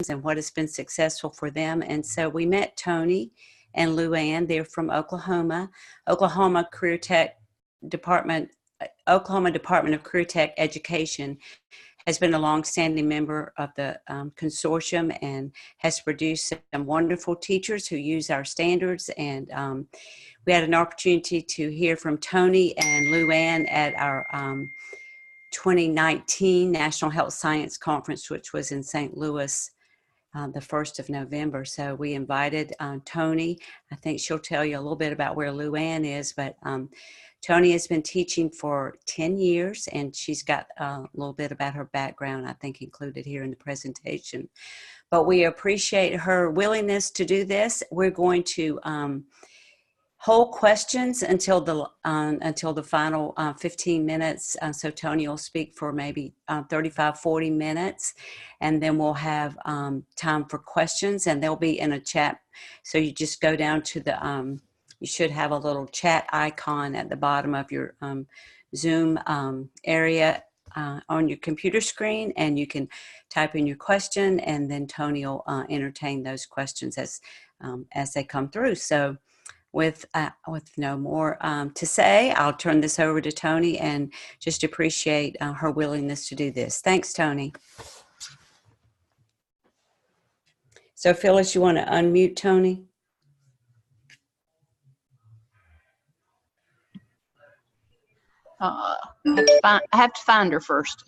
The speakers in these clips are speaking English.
and what has been successful for them. And so we met Toni and Luann. They're from Oklahoma Career Tech Department. Oklahoma Department of Career Tech Education has been a longstanding member of the consortium and has produced some wonderful teachers who use our standards. And we had an opportunity to hear from Toni and Luann at our 2019 National Health Science Conference, which was in St. Louis the 1st of November. So we invited Toni. I think she'll tell you a little bit about where Luann is, but Toni has been teaching for 10 years, and she's got a little bit about her background, I think, included here in the presentation. But we appreciate her willingness to do this. We're going to hold questions until the final 15 minutes. So Toni will speak for maybe 35, 40 minutes, and then we'll have time for questions, and they'll be in a chat. So you just go down to the, you should have a little chat icon at the bottom of your Zoom area on your computer screen, and you can type in your question, and then Toni will entertain those questions as they come through. So with no more to say, I'll turn this over to Toni and just appreciate her willingness to do this. Thanks, Toni. So Phyllis, you want to unmute Toni? I have to find her first.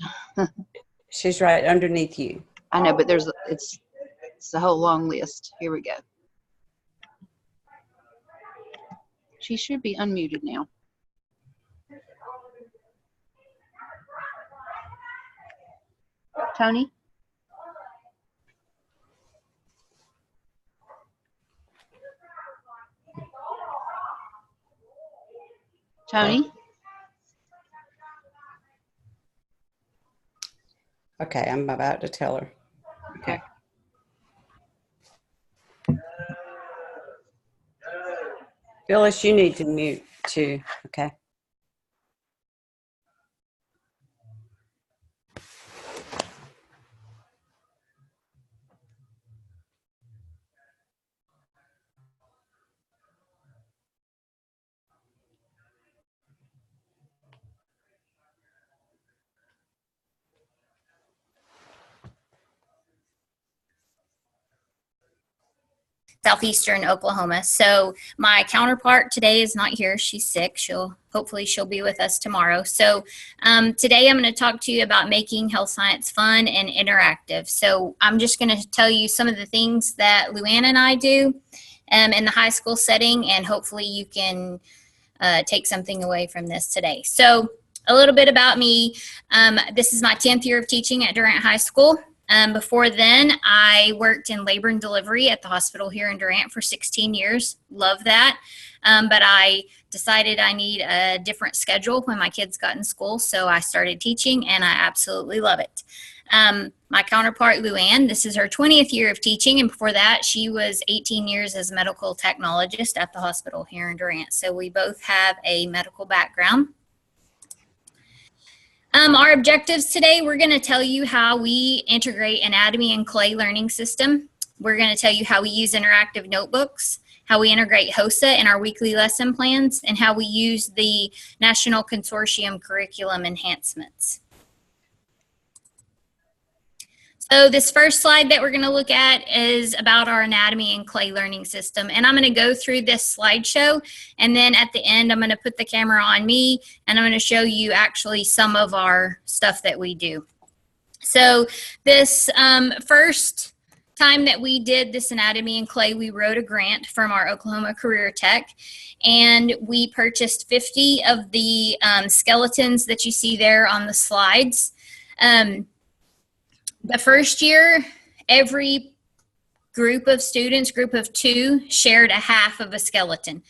She's right underneath you. I know, but it's a whole long list. Here we go. She should be unmuted now. Toni? Toni? Okay, I'm about to tell her. Okay. Phyllis, you need to mute too, okay? Southeastern Oklahoma. So my counterpart today is not here. She's sick. Hopefully she'll be with us tomorrow. So today I'm going to talk to you about making health science fun and interactive. So I'm just going to tell you some of the things that Luann and I do in the high school setting, and hopefully you can take something away from this today. So a little bit about me. This is my 10th year of teaching at Durant High School. Before then, I worked in labor and delivery at the hospital here in Durant for 16 years. Love that. But I decided I need a different schedule when my kids got in school, so I started teaching, and I absolutely love it. My counterpart, Luann, this is her 20th year of teaching, and before that, she was 18 years as a medical technologist at the hospital here in Durant. So we both have a medical background. Our objectives today, we're going to tell you how we integrate anatomy and clay learning system. We're going to tell you how we use interactive notebooks, how we integrate HOSA in our weekly lesson plans, and how we use the National Consortium curriculum enhancements. So this first slide that we're going to look at is about our anatomy and clay learning system. And I'm going to go through this slideshow, and then at the end, I'm going to put the camera on me, and I'm going to show you actually some of our stuff that we do. So this first time that we did this anatomy and clay, we wrote a grant from our Oklahoma Career Tech, and we purchased 50 of the skeletons that you see there on the slides. The first year, every group of students, group of 2, shared a half of a skeleton.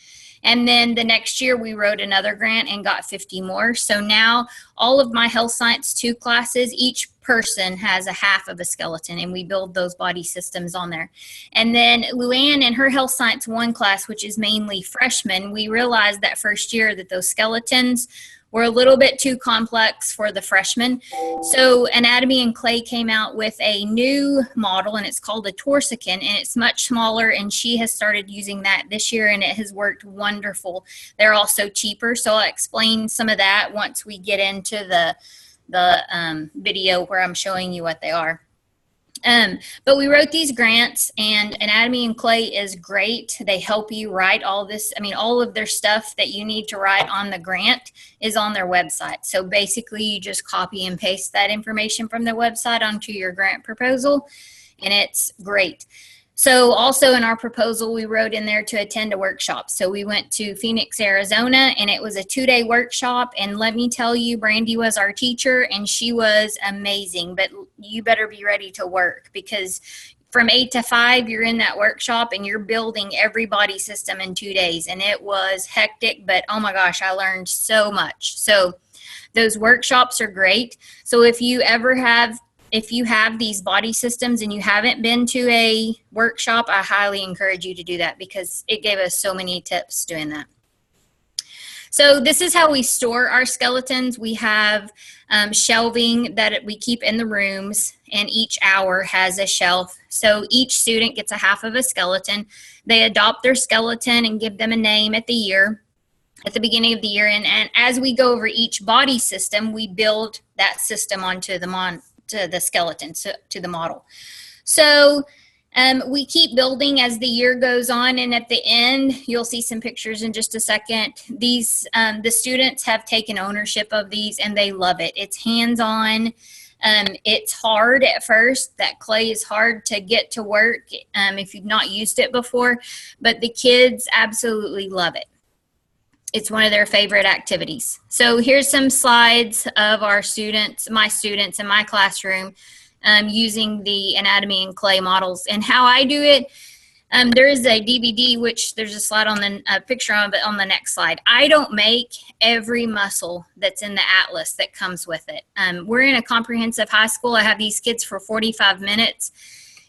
And then the next year, we wrote another grant and got 50 more. So now all of my Health Science 2 classes, each person has a half of a skeleton, and we build those body systems on there. And then Luann in her Health Science 1 class, which is mainly freshmen, we realized that first year that those skeletons were a little bit too complex for the freshmen. So Anatomy and Clay came out with a new model, and it's called a Torsican, and it's much smaller, and she has started using that this year, and it has worked wonderful. They're also cheaper, so I'll explain some of that once we get into the video where I'm showing you what they are. But we wrote these grants, and Anatomy and Clay is great. They help you write all this. I mean, all of their stuff that you need to write on the grant is on their website. So basically you just copy and paste that information from their website onto your grant proposal, and it's great. So also in our proposal, we wrote in there to attend a workshop. So we went to Phoenix, Arizona, and it was a 2-day workshop. And let me tell you, Brandy was our teacher, and she was amazing. But you better be ready to work, because from 8 to 5, you're in that workshop and you're building every body system in 2 days. And it was hectic, but oh my gosh, I learned so much. So those workshops are great. So if you have these body systems and you haven't been to a workshop, I highly encourage you to do that, because it gave us so many tips doing that. So this is how we store our skeletons. We have shelving that we keep in the rooms, and each hour has a shelf. So each student gets a half of a skeleton. They adopt their skeleton and give them a name at the beginning of the year. And as we go over each body system, we build that system onto the skeleton, to the model. So we keep building as the year goes on, and at the end, you'll see some pictures in just a second. These the students have taken ownership of these, and they love it. It's hands-on. It's hard at first. That clay is hard to get to work if you've not used it before, but the kids absolutely love it. It's one of their favorite activities. So here's some slides of our students, my students in my classroom, using the Anatomy and Clay models. And how I do it, there is a DVD, which there's a slide on the picture of it on the next slide. I don't make every muscle that's in the atlas that comes with it. We're in a comprehensive high school. I have these kids for 45 minutes.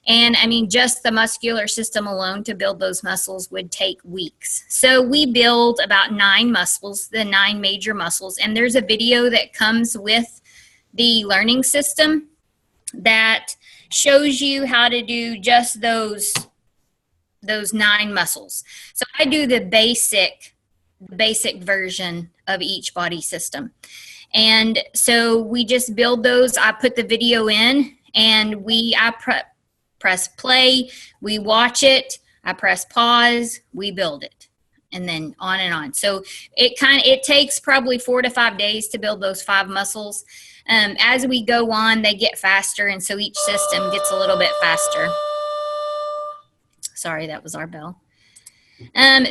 And I mean, just the muscular system alone to build those muscles would take weeks. So we build about 9 muscles, the 9 major muscles. And there's a video that comes with the learning system that shows you how to do just those 9 muscles. So I do the basic version of each body system. And so we just build those. I put the video in, and I press play, we watch it, I press pause, we build it, and then on and on. So it takes probably 4 to 5 days to build those 5 muscles. As we go on, they get faster, and so each system gets a little bit faster. Sorry, that was our bell.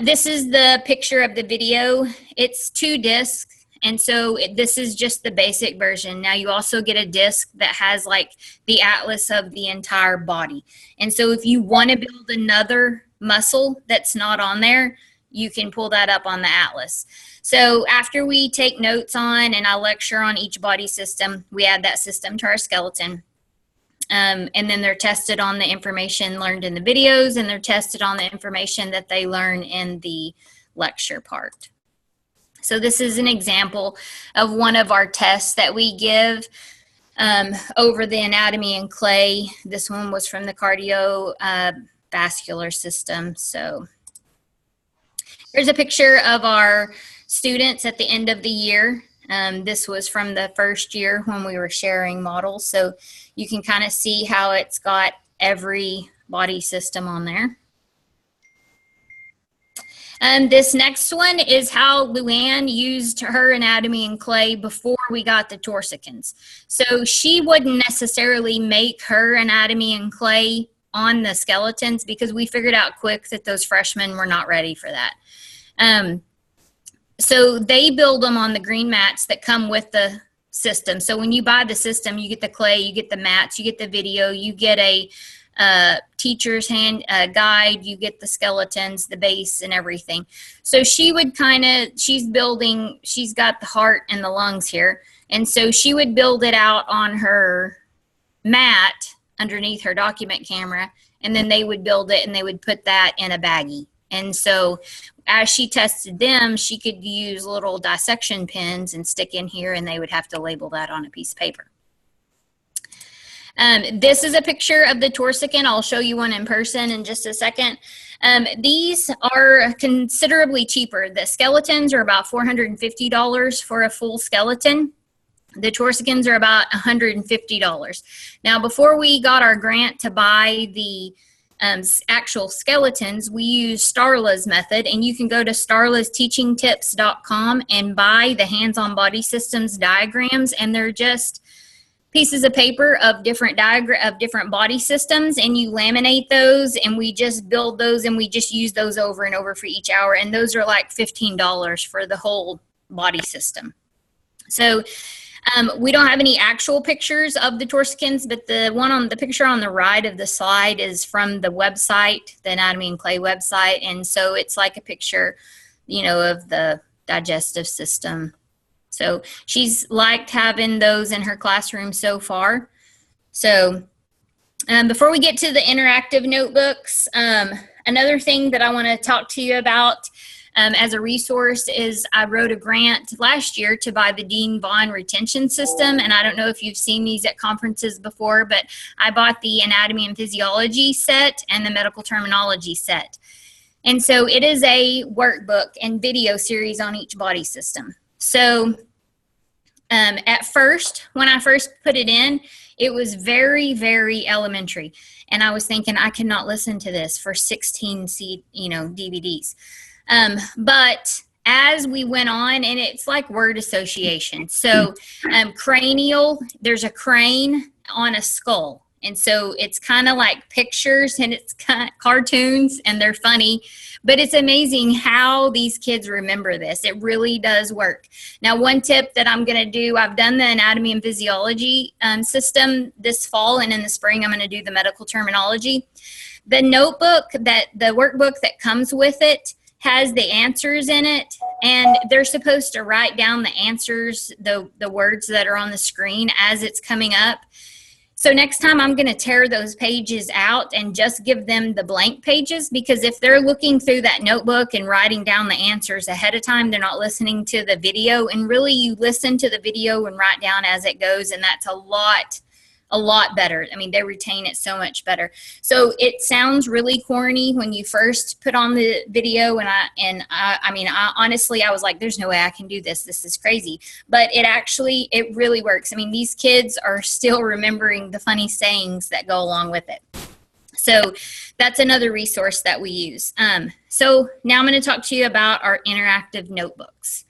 This is the picture of the video. It's 2 discs. And so this is just the basic version. Now you also get a disc that has like the atlas of the entire body. And so if you want to build another muscle that's not on there, you can pull that up on the atlas. So after we take notes on and I lecture on each body system, we add that system to our skeleton. And then they're tested on the information learned in the videos, and they're tested on the information that they learn in the lecture part. So this is an example of one of our tests that we give over the Anatomy and Clay. This one was from the cardiovascular system. So here's a picture of our students at the end of the year. This was from the first year when we were sharing models. So you can kind of see how it's got every body system on there. This next one is how Luann used her Anatomy and Clay before we got the Torsicans. So she wouldn't necessarily make her Anatomy and Clay on the skeletons, because we figured out quick that those freshmen were not ready for that. So they build them on the green mats that come with the system. So when you buy the system, you get the clay, you get the mats, you get the video, you get a teacher's guide, you get the skeletons, the base, and everything. So she would she's got the heart and the lungs here. And so she would build it out on her mat underneath her document camera, and then they would build it and they would put that in a baggie. And so as she tested them, she could use little dissection pins and stick in here, and they would have to label that on a piece of paper. This is a picture of the Torsican. I'll show you one in person in just a second. These are considerably cheaper. The skeletons are about $450 for a full skeleton. The Torsicans are about $150. Now, before we got our grant to buy the actual skeletons, we use Starla's method, and you can go to starlasteachingtips.com and buy the hands-on body systems diagrams, and they're just pieces of paper of different body systems, and you laminate those, and we just build those, and we just use those over and over for each hour, and those are like $15 for the whole body system. So we don't have any actual pictures of the Torsicans, but the picture on the right of the slide is from the website, the Anatomy and Clay website, and so it's like a picture, you know, of the digestive system. So she's liked having those in her classroom so far. So before we get to the interactive notebooks, another thing that I want to talk to you about as a resource is I wrote a grant last year to buy the Dean Vaughn retention system. And I don't know if you've seen these at conferences before, but I bought the anatomy and physiology set and the medical terminology set. And so it is a workbook and video series on each body system. So at first, when I first put it in, it was very, very elementary. And I was thinking I cannot listen to this for 16 DVDs. But as we went on, and it's like word association. So cranial, there's a crane on a skull. And so it's kind of like pictures, and it's kind of cartoons, and they're funny. But it's amazing how these kids remember this. It really does work. Now, one tip that I'm going to do, I've done the anatomy and physiology system this fall, and in the spring I'm going to do the medical terminology. The notebook, the workbook that comes with it, has the answers in it, and they're supposed to write down the answers, the words that are on the screen as it's coming up. So next time I'm going to tear those pages out and just give them the blank pages, because if they're looking through that notebook and writing down the answers ahead of time, they're not listening to the video. And really, you listen to the video and write down as it goes, and that's a lot better. I mean, they retain it so much better. So it sounds really corny when you first put on the video, and I honestly, I was like, there's no way I can do this. This is crazy. But it really works. I mean, these kids are still remembering the funny sayings that go along with it. So that's another resource that we use. So now I'm going to talk to you about our interactive notebooks.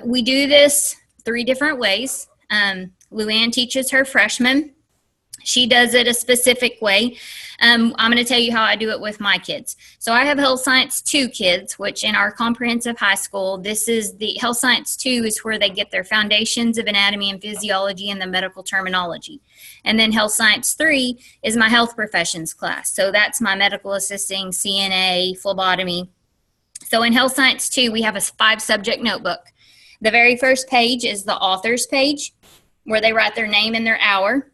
We do this 3 different ways. Luann teaches her freshmen. She does it a specific way. I'm going to tell you how I do it with my kids. So I have Health Science 2 kids, which in our comprehensive high school, this is the Health Science 2 is where they get their foundations of anatomy and physiology and the medical terminology. And then Health Science 3 is my health professions class. So that's my medical assisting, CNA, phlebotomy. So in Health Science 2, we have a 5-subject notebook. The very first page is the author's page, where they write their name and their hour.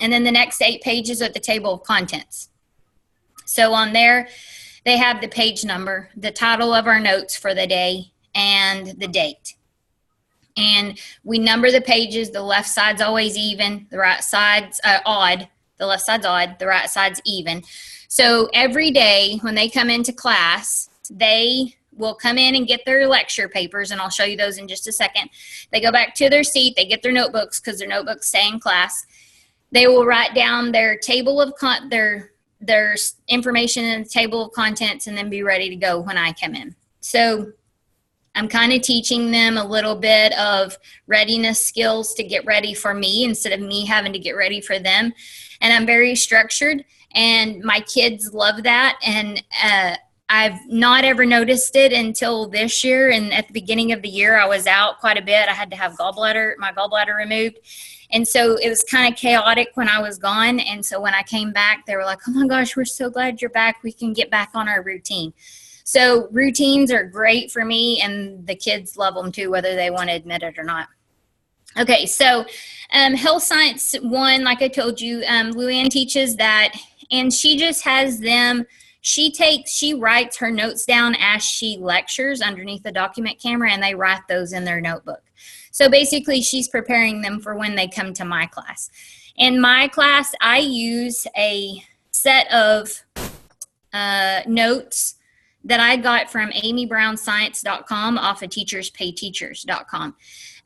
And then the next 8 pages are the table of contents. So on there, they have the page number, the title of our notes for the day, and the date. And we number the pages. The left side's always even, the right side's odd. The left side's odd, the right side's even. So every day when they come into class, they will come in and get their lecture papers, and I'll show you those in just a second. They go back to their seat. They get their notebooks because their notebooks stay in class. They will write down their table of their information in the table of contents, and then be ready to go when I come in. So I'm kind of teaching them a little bit of readiness skills to get ready for me instead of me having to get ready for them. And I'm very structured, and my kids love that. And I've not ever noticed it until this year. And at the beginning of the year, I was out quite a bit. I had to have my gallbladder removed. And so it was kind of chaotic when I was gone. And so when I came back, they were like, oh my gosh, we're so glad you're back. We can get back on our routine. So routines are great for me, and the kids love them too, whether they want to admit it or not. Okay, so Health Science 1, like I told you, Luann teaches that, and she just has them she writes her notes down as she lectures underneath the document camera, and they write those in their notebook. So basically, she's preparing them for when they come to my class. In my class, I use a set of notes that I got from amybrownscience.com off of teacherspayteachers.com.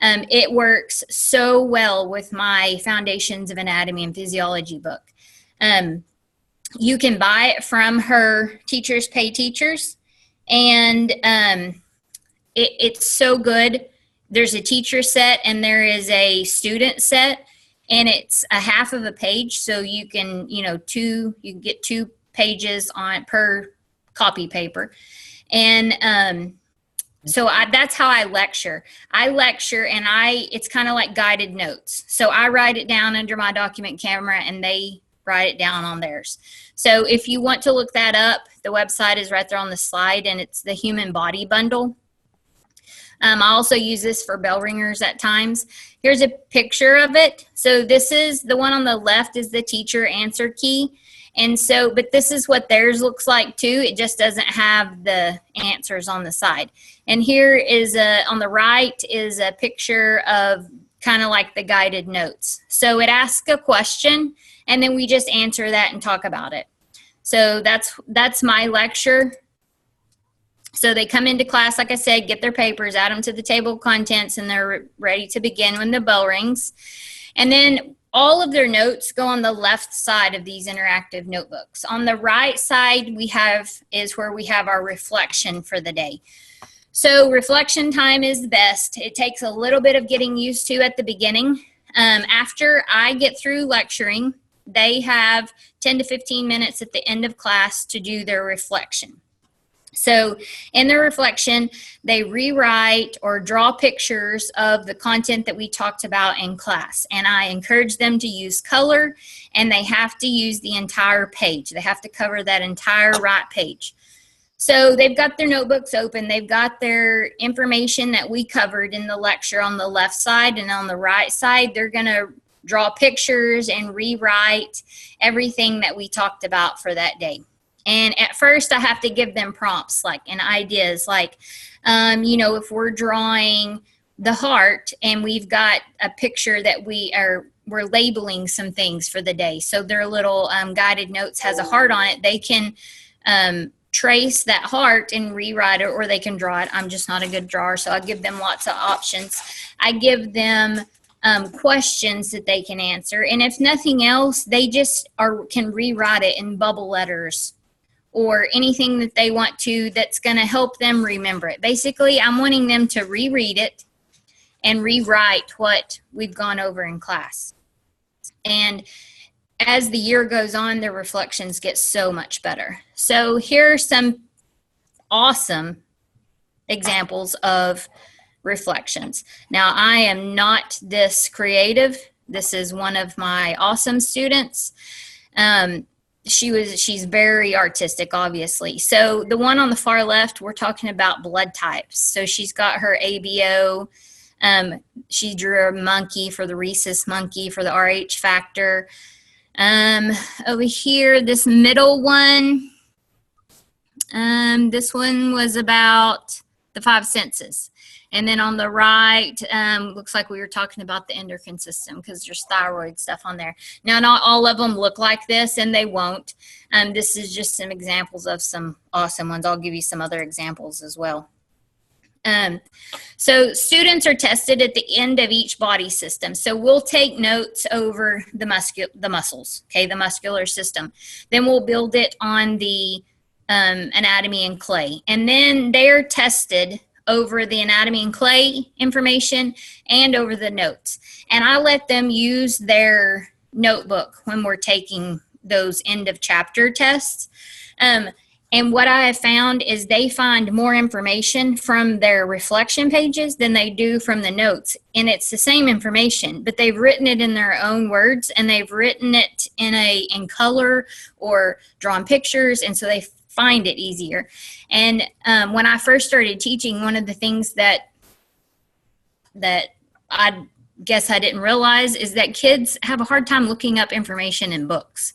It works so well with my Foundations of Anatomy and Physiology book. You can buy it from her Teachers Pay Teachers, and it's so good. There's a teacher set and there is a student set, and it's a half of a page, so you can, you can get 2 pages on per copy paper. And so that's how I lecture. And it's kind of like guided notes. So I write it down under my document camera and they write it down on theirs. So if you want to look that up, the website is right there on the slide, and it's the Human Body Bundle. I also use this for bell ringers at times. Here's a picture of it. So this is the one on the left is the teacher answer key. And so, but this is what theirs looks like too. It just doesn't have the answers on the side. And here is on the right is a picture of kind of like the guided notes. So it asks a question and then we just answer that and talk about it. So that's my lecture. So they come into class, like I said, get their papers, add them to the table of contents, and they're ready to begin when the bell rings. And then all of their notes go on the left side of these interactive notebooks. On the right side is where we have our reflection for the day. So reflection time is best. It takes a little bit of getting used to at the beginning. After I get through lecturing, they have 10 to 15 minutes at the end of class to do their reflection. So in their reflection, they rewrite or draw pictures of the content that we talked about in class. And I encourage them to use color, and they have to use the entire page. They have to cover that entire right page. So they've got their notebooks open. They've got their information that we covered in the lecture on the left side, and on the right side, they're going to draw pictures and rewrite everything that we talked about for that day. And at first I have to give them prompts and ideas if we're drawing the heart and we've got a picture that we're labeling some things for the day. So their little guided notes has a heart on it. They can trace that heart and rewrite it, or they can draw it. I'm just not a good drawer, so I give them lots of options. I give them questions that they can answer. And if nothing else, they just can rewrite it in bubble letters or anything that they want to that's going to help them remember it. Basically, I'm wanting them to reread it and rewrite what we've gone over in class. And as the year goes on, their reflections get so much better. So here are some awesome examples of reflections. Now, I am not this creative. This is one of my awesome students. She's very artistic, obviously. So the one on the far left, we're talking about blood types. So she's got her ABO. She drew a monkey for the rhesus monkey for the RH factor. Over here, this middle one, this one was about the 5 senses. And then on the right, looks like we were talking about the endocrine system because there's thyroid stuff on there. Now, not all of them look like this, and they won't. This is just some examples of some awesome ones. I'll give you some other examples as well. So students are tested at the end of each body system. So we'll take notes over the muscles, okay, the muscular system. Then we'll build it on the anatomy and clay. And then they're tested over the anatomy and clay information and over the notes. And I let them use their notebook when we're taking those end of chapter tests. And what I have found is they find more information from their reflection pages than they do from the notes. And it's the same information, but they've written it in their own words, and they've written it in color or drawn pictures, and so they find it easier. And when I first started teaching, one of the things that I guess I didn't realize is that kids have a hard time looking up information in books.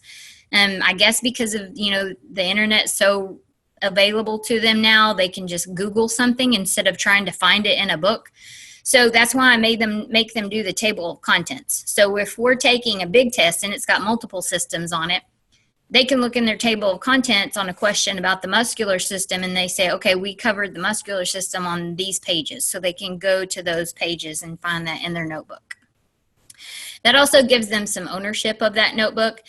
I guess because of, the internet so available to them now, they can just Google something instead of trying to find it in a book. So that's why I made them make them do the table of contents. So if we're taking a big test and it's got multiple systems on it, they can look in their table of contents on a question about the muscular system, and they say, okay, we covered the muscular system on these pages. So they can go to those pages and find that in their notebook. That also gives them some ownership of that notebook.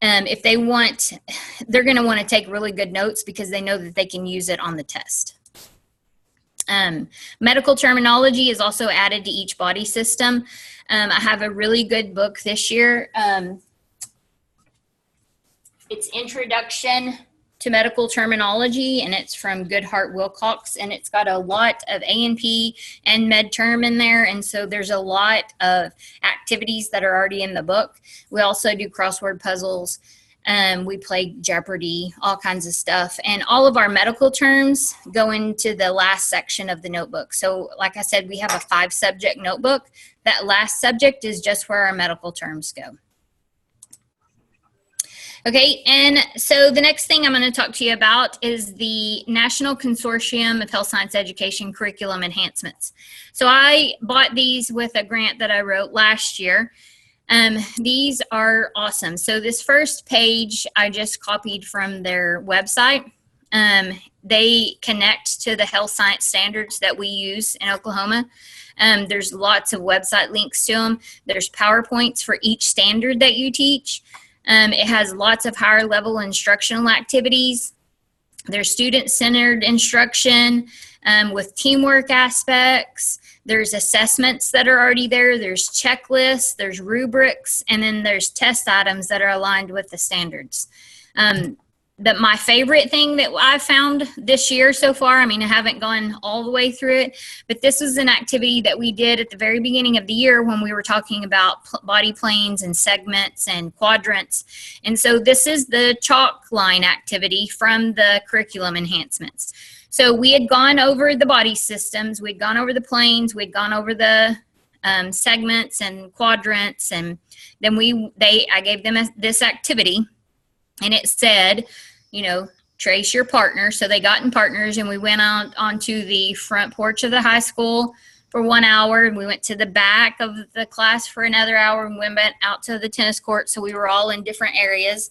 If they want, they're going to want to take really good notes because they know that they can use it on the test. Medical terminology is also added to each body system. I have a really good book this year. It's Introduction to Medical Terminology, and it's from Goodhart Wilcox, and it's got a lot of A&P and med term in there, and so there's a lot of activities that are already in the book. We also do crossword puzzles. We play Jeopardy, all kinds of stuff. And all of our medical terms go into the last section of the notebook. So like I said, we have a 5-subject notebook. That last subject is just where our medical terms go. Okay, and so the next thing I'm going to talk to you about is the National Consortium of Health Science Education Curriculum Enhancements. So I bought these with a grant that I wrote last year. These are awesome. So this first page I just copied from their website. They connect to the health science standards that we use in Oklahoma. There's lots of website links to them. There's PowerPoints for each standard that you teach. It has lots of higher level instructional activities. There's student-centered instruction with teamwork aspects. There's assessments that are already there. There's checklists, there's rubrics, and then there's test items that are aligned with the standards. My favorite thing that I found this year so far, I haven't gone all the way through it, but this was an activity that we did at the very beginning of the year when we were talking about body planes and segments and quadrants. And so this is the chalk line activity from the curriculum enhancements. So we had gone over the body systems, we'd gone over the planes, we'd gone over the segments and quadrants, and then I gave them this activity, and it said, trace your partner. So they got in partners, and we went out onto the front porch of the high school for 1 hour, and we went to the back of the class for another hour, and we went out to the tennis court. So we were all in different areas,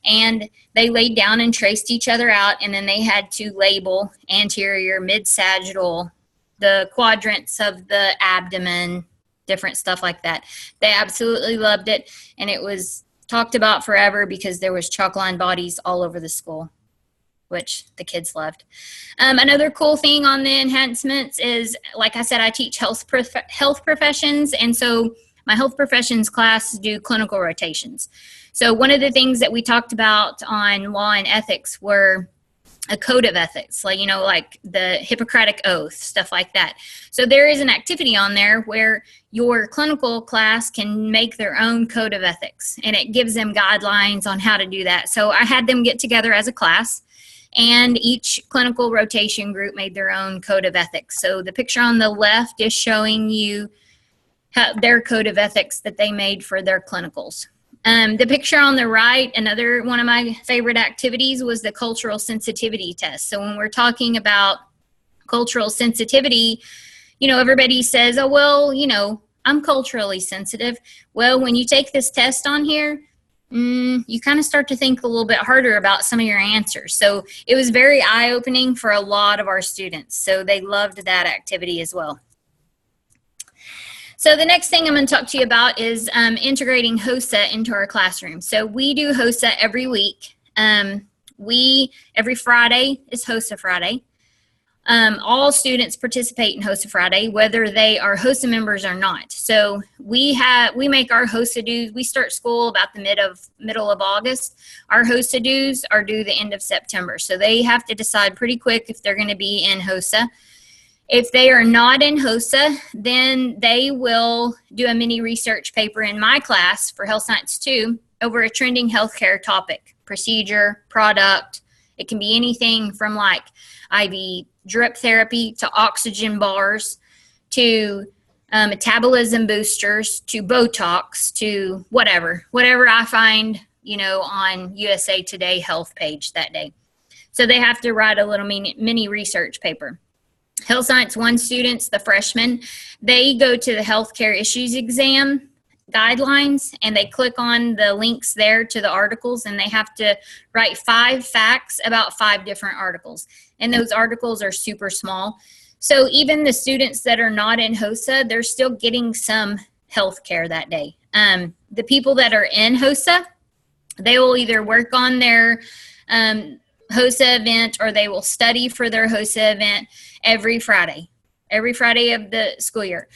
and they laid down and traced each other out, and then they had to label anterior, mid-sagittal, the quadrants of the abdomen, different stuff like that. They absolutely loved it, and it was talked about forever because there was chalk line bodies all over the school, which the kids loved. Another cool thing on the enhancements is, like I said, I teach health professions, and so my health professions class do clinical rotations. So one of the things that we talked about on law and ethics were a code of ethics, like the Hippocratic Oath, stuff like that. So there is an activity on there where your clinical class can make their own code of ethics, and it gives them guidelines on how to do that. So I had them get together as a class, and each clinical rotation group made their own code of ethics. So the picture on the left is showing you their code of ethics that they made for their clinicals. The picture on the right, another one of my favorite activities was the cultural sensitivity test. So when we're talking about cultural sensitivity, everybody says, oh, well, I'm culturally sensitive. Well, when you take this test on here, you kind of start to think a little bit harder about some of your answers. So it was very eye-opening for a lot of our students. So they loved that activity as well. So the next thing I'm going to talk to you about is integrating HOSA into our classroom. So we do HOSA every week. Every Friday is HOSA Friday. All students participate in HOSA Friday, whether they are HOSA members or not. So we make our HOSA dues. We start school about the middle of August. Our HOSA dues are due the end of September. So they have to decide pretty quick if they're going to be in HOSA. If they are not in HOSA, then they will do a mini research paper in my class for Health Science 2 over a trending healthcare topic, procedure, product. It can be anything from like IV drip therapy to oxygen bars to metabolism boosters to Botox to whatever I find on USA Today health page that day. So they have to write a little mini research paper. Health Science 1 students, the freshmen, they go to the healthcare issues exam guidelines, and they click on the links there to the articles, and they have to write 5 facts about 5 different articles. And those articles are super small. So even the students that are not in HOSA, they're still getting some health care that day. The people that are in HOSA, they will either work on their HOSA event, or they will study for their HOSA event every Friday of the school year.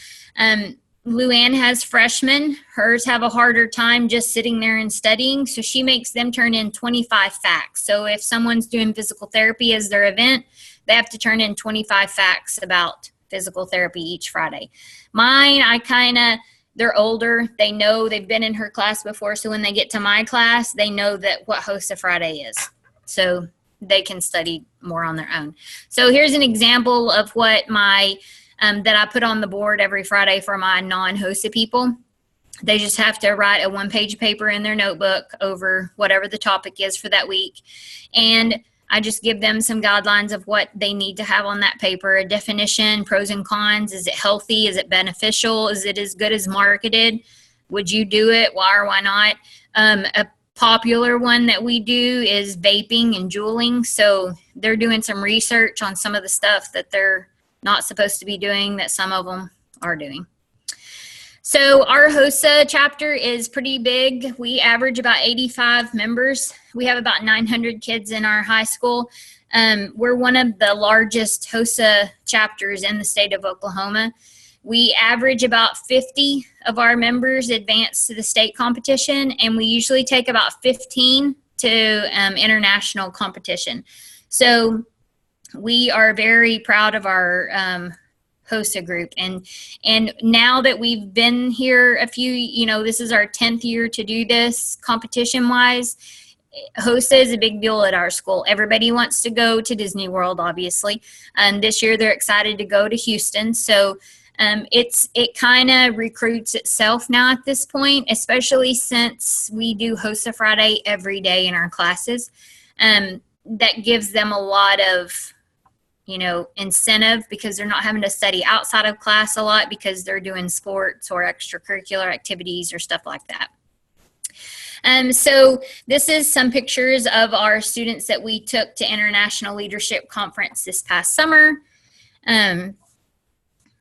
Luann has freshmen. Hers have a harder time just sitting there and studying, so she makes them turn in 25 facts. So if someone's doing physical therapy as their event, they have to turn in 25 facts about physical therapy each Friday. Mine, they're older. They know, they've been in her class before, so when they get to my class, they know that what HOSA Friday is. So they can study more on their own. So here's an example of what that I put on the board every Friday for my non-HOSA people. They just have to write a 1-page paper in their notebook over whatever the topic is for that week. And I just give them some guidelines of what they need to have on that paper, a definition, pros and cons. Is it healthy? Is it beneficial? Is it as good as marketed? Would you do it? Why or why not? A popular one that we do is vaping and juuling. So they're doing some research on some of the stuff that they're not supposed to be doing that some of them are doing. So our HOSA chapter is pretty big. We average about 85 members. We have about 900 kids in our high school. We're one of the largest HOSA chapters in the state of Oklahoma. We average about 50 of our members advance to the state competition, and we usually take about 15 to international competition. So we are very proud of our HOSA group. And now that we've been here this is our 10th year to do this competition-wise. HOSA is a big deal at our school. Everybody wants to go to Disney World, obviously. And this year they're excited to go to Houston. So it kind of recruits itself now at this point, especially since we do HOSA Friday every day in our classes. That gives them a lot of incentive, because they're not having to study outside of class a lot because they're doing sports or extracurricular activities or stuff like that. So this is some pictures of our students that we took to International Leadership Conference this past summer.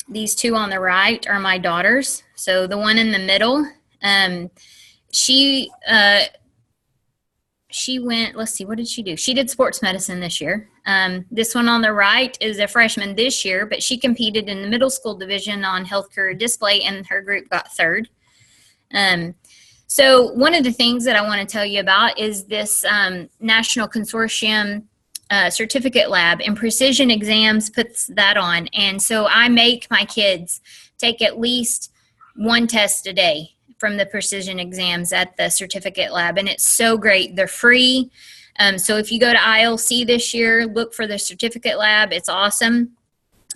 These 2 on the right are my daughters. So the one in the middle, she went, let's see, what did she do? She did sports medicine this year. This one on the right is a freshman this year, but she competed in the middle school division on healthcare display, and her group got 3rd. So one of the things that I want to tell you about is this National Consortium certificate lab, and Precision Exams puts that on. And so I make my kids take at least 1 test a day from the Precision Exams at the certificate lab, and it's so great. They're free. So if you go to ILC this year, look for the certificate lab. It's awesome.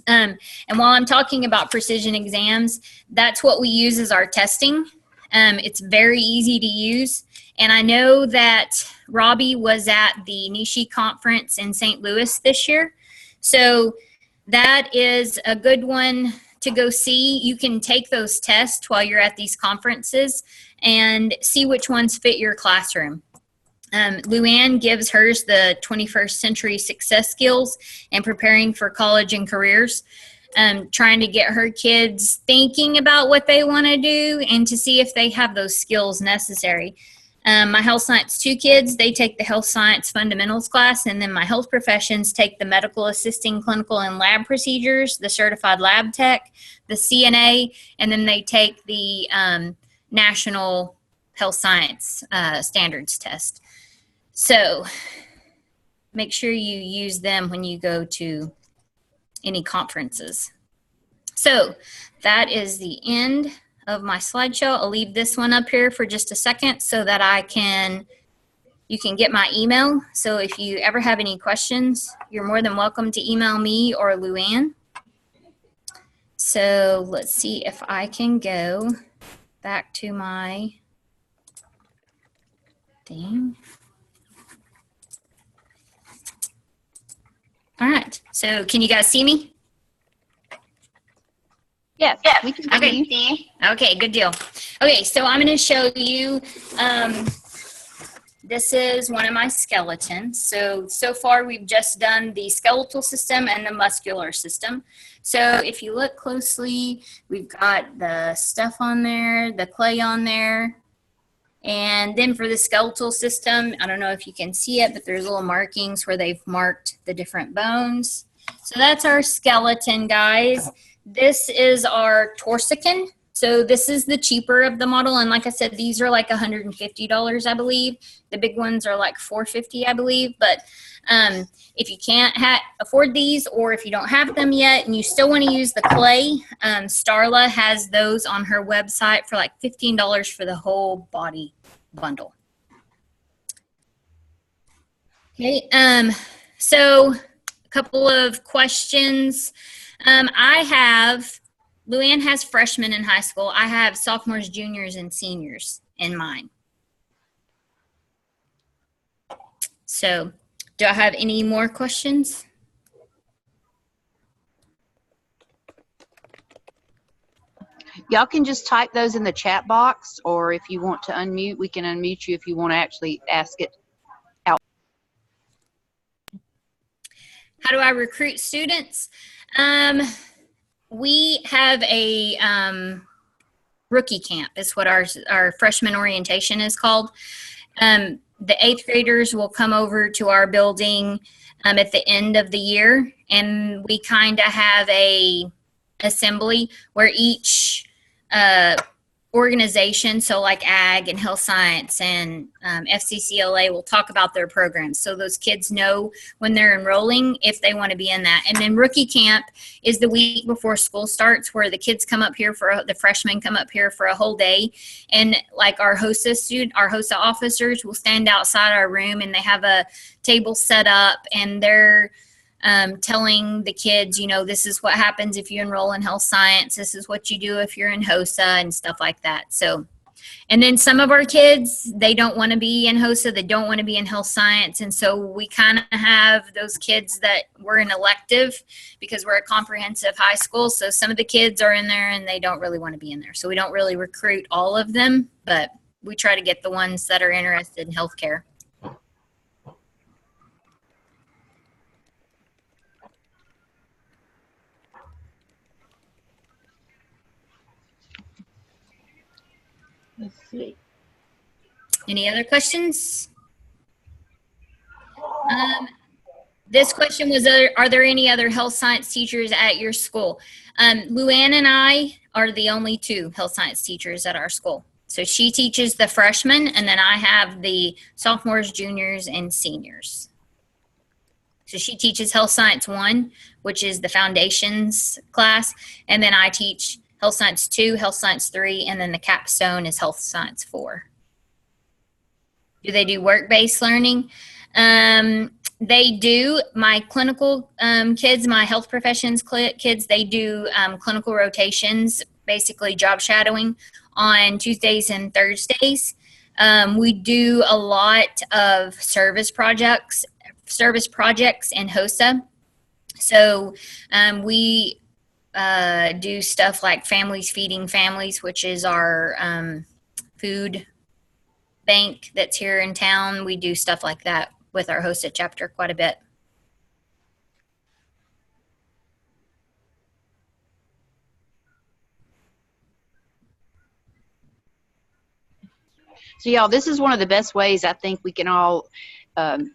And while I'm talking about Precision Exams, that's what we use as our testing. It's very easy to use. And I know that Robbie was at the Nishi conference in St. Louis this year. So that is a good one to go see. You can take those tests while you're at these conferences and see which ones fit your classroom. Luann gives hers the 21st century success skills and preparing for college and careers. Trying to get her kids thinking about what they want to do and to see if they have those skills necessary. My Health Science 2 kids, they take the Health Science Fundamentals class, and then my Health Professions take the Medical Assisting Clinical and Lab Procedures, the Certified Lab Tech, the CNA, and then they take the National Health Science Standards Test. So make sure you use them when you go to any conferences. So that is the end of my slideshow. I'll leave this one up here for just a second so that you can get my email. So if you ever have any questions, you're more than welcome to email me or Luann. So let's see if I can go back to my thing. All right. So can you guys see me? Yes, we can see you. Okay. Okay, good deal. Okay, so I'm going to show you, this is one of my skeletons. So far we've just done the skeletal system and the muscular system. So if you look closely, we've got the stuff on there, the clay on there. And then for the skeletal system, I don't know if you can see it, but there's little markings where they've marked the different bones. So that's our skeleton, guys. This is our torsicon. So this is the cheaper of the model. And like I said, these are like $150, I believe. The big ones are like $450, I believe. But if you can't afford these, or if you don't have them yet and you still want to use the clay, Starla has those on her website for like $15 for the whole body bundle. Okay, so a couple of questions. Luann has freshmen in high school. I have sophomores, juniors, and seniors in mine. So do I have any more questions? Y'all can just type those in the chat box, or if you want to unmute, we can unmute you if you want to actually ask it out. How do I recruit students? We have a rookie camp is what our freshman orientation is called. The 8th graders will come over to our building at the end of the year, and we kind of have a assembly where each organization, so like ag and health science and FCCLA, will talk about their programs. So those kids know when they're enrolling if they want to be in that. And then rookie camp is the week before school starts, where the kids come up here the freshmen come up here for a whole day. And like our HOSA officers will stand outside our room, and they have a table set up, and they're telling the kids, this is what happens if you enroll in health science. This is what you do if you're in HOSA and stuff like that. So, and then some of our kids, they don't want to be in HOSA. They don't want to be in health science. And so we kind of have those kids that were in elective because we're a comprehensive high school. So some of the kids are in there and they don't really want to be in there. So we don't really recruit all of them, but we try to get the ones that are interested in healthcare. Let's see. Any other questions? This question was, are there any other health science teachers at your school? Luann and I are the only 2 health science teachers at our school. So she teaches the freshmen, and then I have the sophomores, juniors, and seniors. So she teaches Health Science 1, which is the foundations class, and then I teach Health Science 2, Health Science 3, and then the capstone is Health Science 4. Do they do work-based learning? They do. My clinical kids, my health professions kids, they do clinical rotations, basically job shadowing on Tuesdays and Thursdays. We do a lot of service projects in HOSA. So we do stuff like Families Feeding Families, which is our food bank that's here in town. We do stuff like that with our HOSA chapter quite a bit. So y'all, this is one of the best ways I think we can all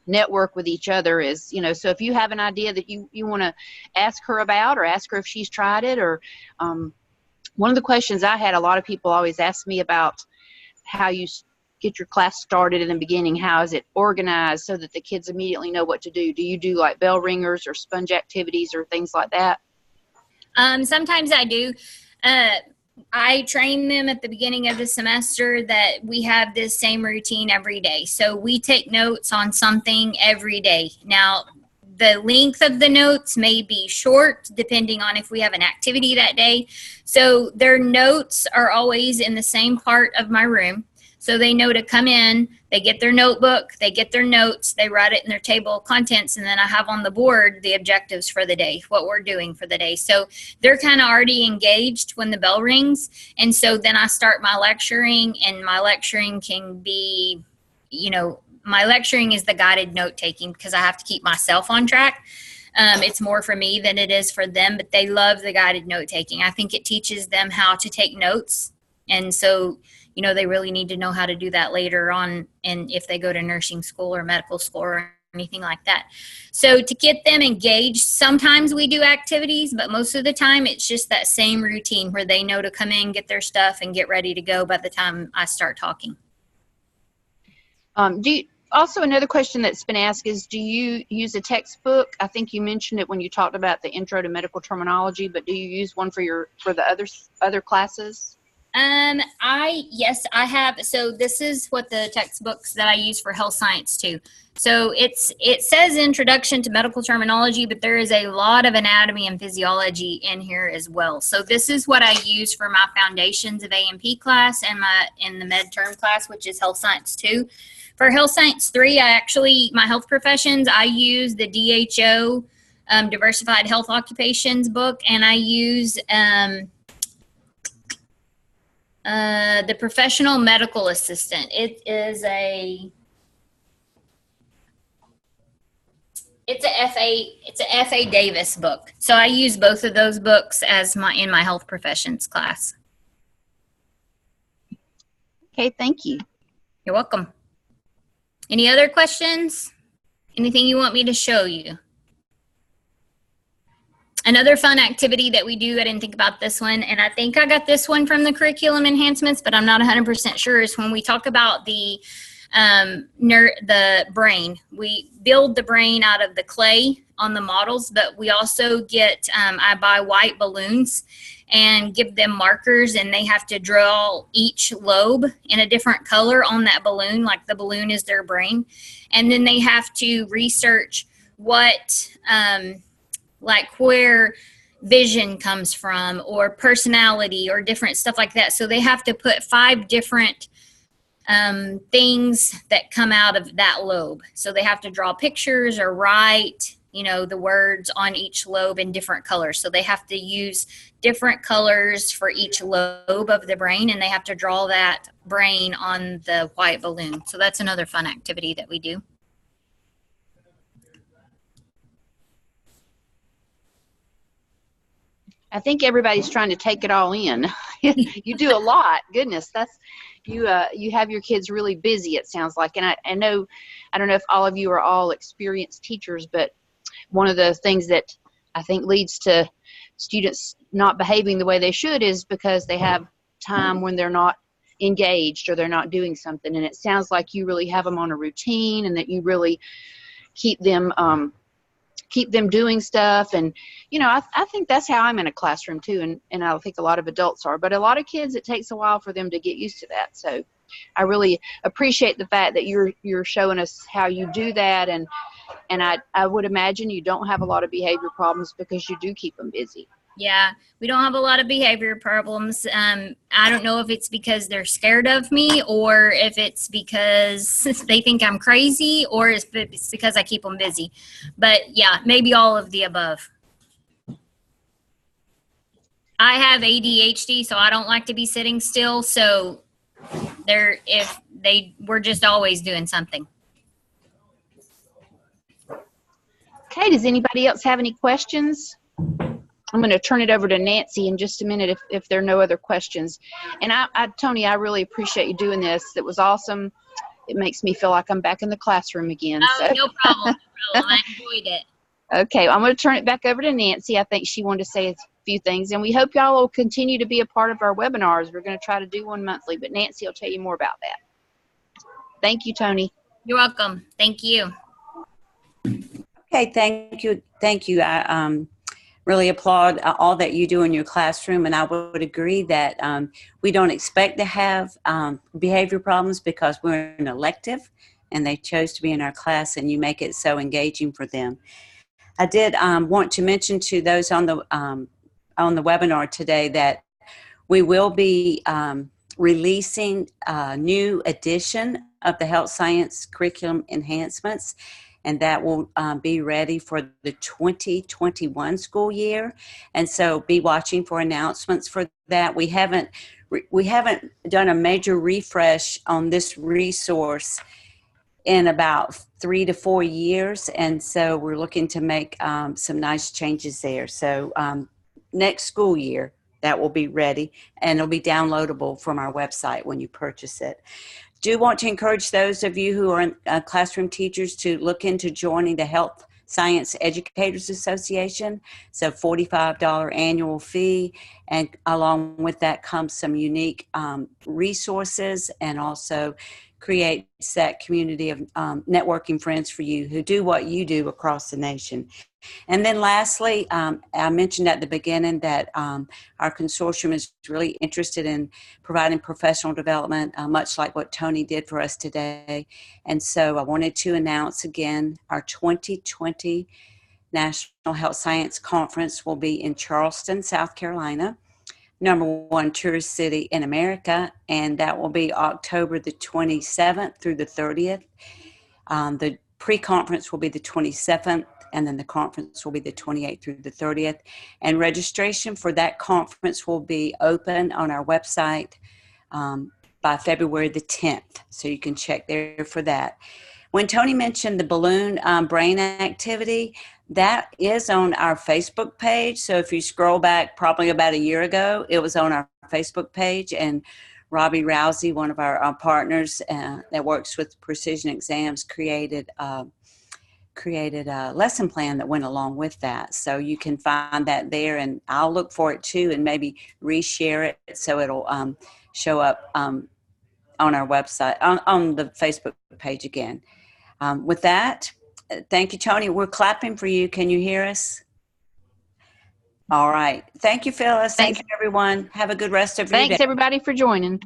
network with each other is, so if you have an idea that you want to ask her about, or ask her if she's tried it, or one of the questions I had, a lot of people always ask me about how you get your class started in the beginning. How is it organized so that the kids immediately know what to do? Do you do like bell ringers or sponge activities or things like that? Sometimes I do. I train them at the beginning of the semester that we have this same routine every day. So we take notes on something every day. Now, the length of the notes may be short depending on if we have an activity that day. So their notes are always in the same part of my room. So they know to come in, they get their notebook, they get their notes, they write it in their table of contents, and then I have on the board the objectives for the day, what we're doing for the day. So they're kind of already engaged when the bell rings. And so then I start my lecturing, and my lecturing can be, my lecturing is the guided note taking because I have to keep myself on track. It's more for me than it is for them, but they love the guided note taking. I think it teaches them how to take notes. And so, they really need to know how to do that later on. And if they go to nursing school or medical school or anything like that. So to get them engaged, sometimes we do activities, but most of the time it's just that same routine where they know to come in, get their stuff, and get ready to go by the time I start talking. Also, another question that's been asked is, do you use a textbook? I think you mentioned it when you talked about the intro to medical terminology, but do you use one for the other classes? Yes, I have. So this is what the textbooks that I use for health science too. So it says introduction to medical terminology, but there is a lot of anatomy and physiology in here as well. So this is what I use for my foundations of A&P class and in the med term class, which is health science 2. For health science 3, my health professions, I use the DHO, Diversified Health Occupations book, and I use, the professional medical assistant. It's a FA Davis book. So I use both of those books in my health professions class. Okay, thank you. You're welcome. Any other questions? Anything you want me to show you? Another fun activity that we do, I didn't think about this one, and I think I got this one from the curriculum enhancements, but I'm not 100% sure, is when we talk about the brain. We build the brain out of the clay on the models, but we also I buy white balloons and give them markers, and they have to draw each lobe in a different color on that balloon, like the balloon is their brain. And then they have to research where vision comes from, or personality, or different stuff like that. So they have to put 5 different things that come out of that lobe. So they have to draw pictures or write, the words on each lobe in different colors. So they have to use different colors for each lobe of the brain, and they have to draw that brain on the white balloon. So that's another fun activity that we do. I think everybody's trying to take it all in. You do a lot. Goodness, you have your kids really busy, it sounds like. And I don't know if all of you are all experienced teachers, but one of the things that I think leads to students not behaving the way they should is because they have time when they're not engaged or they're not doing something. And it sounds like you really have them on a routine, and that you really keep them doing stuff. And I think that's how I'm in a classroom too, and I think a lot of adults are, but a lot of kids, it takes a while for them to get used to that. So I really appreciate the fact that you're showing us how you do that, and I would imagine you don't have a lot of behavior problems because you do keep them busy. Yeah, we don't have a lot of behavior problems. I don't know if it's because they're scared of me, or if it's because they think I'm crazy, or if it's because I keep them busy. But yeah, maybe all of the above. I have ADHD, so I don't like to be sitting still. So we're just always doing something. Okay, does anybody else have any questions? I'm going to turn it over to Nancy in just a minute if there are no other questions. And Toni, I really appreciate you doing this. It was awesome. It makes me feel like I'm back in the classroom again. Oh, so. No problem. I enjoyed it. Okay, I'm going to turn it back over to Nancy. I think she wanted to say a few things. And we hope y'all will continue to be a part of our webinars. We're going to try to do one monthly, but Nancy will tell you more about that. Thank you, Toni. You're welcome. Thank you. Okay, thank you. Thank you. I really applaud all that you do in your classroom, and I would agree that we don't expect to have behavior problems because we're an elective and they chose to be in our class, and you make it so engaging for them. I did want to mention to those on the webinar today that we will be releasing a new edition of the health science curriculum enhancements, and that will be ready for the 2021 school year. And so be watching for announcements for that. We haven't done a major refresh on this resource in about 3 to 4 years, and so we're looking to make some nice changes there. So next school year that will be ready, and it'll be downloadable from our website when you purchase it. Do want to encourage those of you who are classroom teachers to look into joining the Health Science Educators Association. So $45 annual fee, and along with that comes some unique resources, and also creates that community of networking friends for you who do what you do across the nation. And then lastly, I mentioned at the beginning that our consortium is really interested in providing professional development, much like what Toni did for us today. And so I wanted to announce again, our 2020 National Health Science Conference will be in Charleston, South Carolina, #1 tourist city in America, and that will be October the 27th through the 30th. The pre-conference will be the 27th, and then the conference will be the 28th through the 30th. And registration for that conference will be open on our website by February the 10th, so you can check there for that. When Toni mentioned the balloon brain activity, that is on our Facebook page. So if you scroll back probably about a year ago, it was on our Facebook page, and Robbie Rousey, one of our partners that works with Precision Exams, created a lesson plan that went along with that. So you can find that there, and I'll look for it too and maybe reshare it so it'll show up on our website, on the Facebook page again. With that, thank you, Toni. We're clapping for you. Can you hear us? All right. Thank you, Phyllis. Thank you, everyone. Have a good rest of your day. Thanks, everybody, for joining.